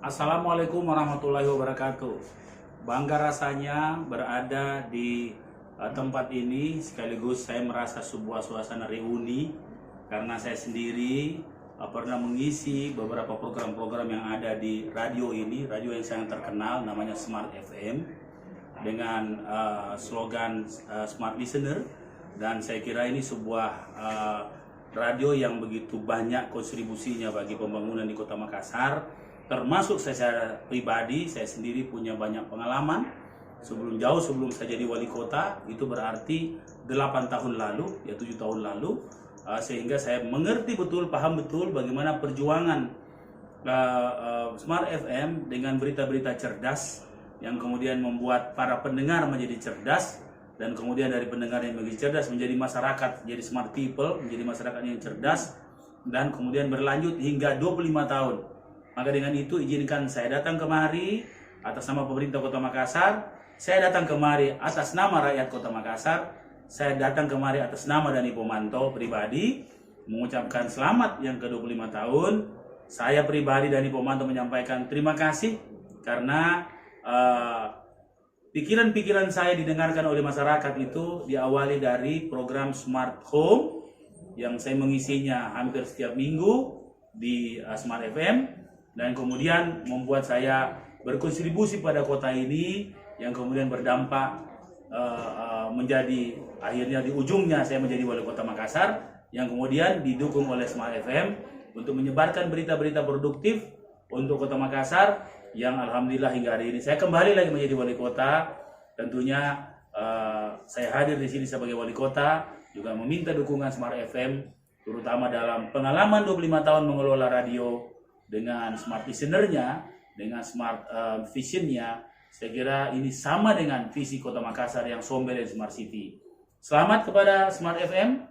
Assalamualaikum warahmatullahi wabarakatuh. Bangga rasanya berada di tempat ini, sekaligus saya merasa sebuah suasana reuni karena saya sendiri pernah mengisi beberapa program-program yang ada di radio ini, radio yang sangat terkenal namanya Smart FM dengan slogan Smart Listener, dan saya kira ini sebuah radio yang begitu banyak kontribusinya bagi pembangunan di Kota Makassar. Termasuk saya secara pribadi, saya sendiri punya banyak pengalaman jauh sebelum saya jadi wali kota, itu berarti 8 tahun lalu, ya 7 tahun lalu, sehingga saya mengerti betul, paham betul bagaimana perjuangan Smart FM dengan berita-berita cerdas yang kemudian membuat para pendengar menjadi cerdas, dan kemudian dari pendengar yang menjadi cerdas menjadi masyarakat, jadi smart people, menjadi masyarakat yang cerdas, dan kemudian berlanjut hingga 25 tahun. Maka dengan itu izinkan saya datang kemari atas nama pemerintah Kota Makassar, saya datang kemari atas nama rakyat Kota Makassar, saya datang kemari atas nama Dani Pomanto pribadi, mengucapkan selamat yang ke-25 tahun. Saya pribadi Dani Pomanto menyampaikan terima kasih karena pikiran-pikiran saya didengarkan oleh masyarakat itu diawali dari program Smart Home yang saya mengisinya hampir setiap minggu di Smart FM, dan kemudian membuat saya berkontribusi pada kota ini yang kemudian berdampak menjadi akhirnya di ujungnya saya menjadi wali kota Makassar yang kemudian didukung oleh Smart FM untuk menyebarkan berita-berita produktif untuk Kota Makassar, yang alhamdulillah hingga hari ini saya kembali lagi menjadi wali kota. Tentunya saya hadir di sini sebagai wali kota juga meminta dukungan Smart FM, terutama dalam pengalaman 25 tahun mengelola radio dengan smart listener-nya, dengan smart vision-nya. Saya kira ini sama dengan visi Kota Makassar yang somber dan smart city. Selamat kepada Smart FM,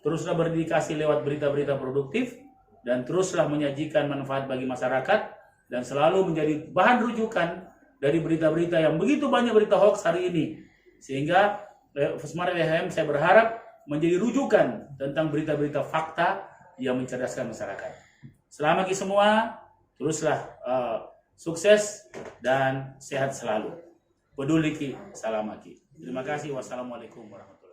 teruslah berdedikasi lewat berita-berita produktif dan teruslah menyajikan manfaat bagi masyarakat dan selalu menjadi bahan rujukan dari berita-berita yang begitu banyak berita hoax hari ini. Sehingga Smart FM saya berharap menjadi rujukan tentang berita-berita fakta yang mencerdaskan masyarakat. Selamat bagi semua, teruslah sukses dan sehat selalu. Peduli ki, salam aki. Terima kasih. Wassalamualaikum warahmatullahi wabarakatuh.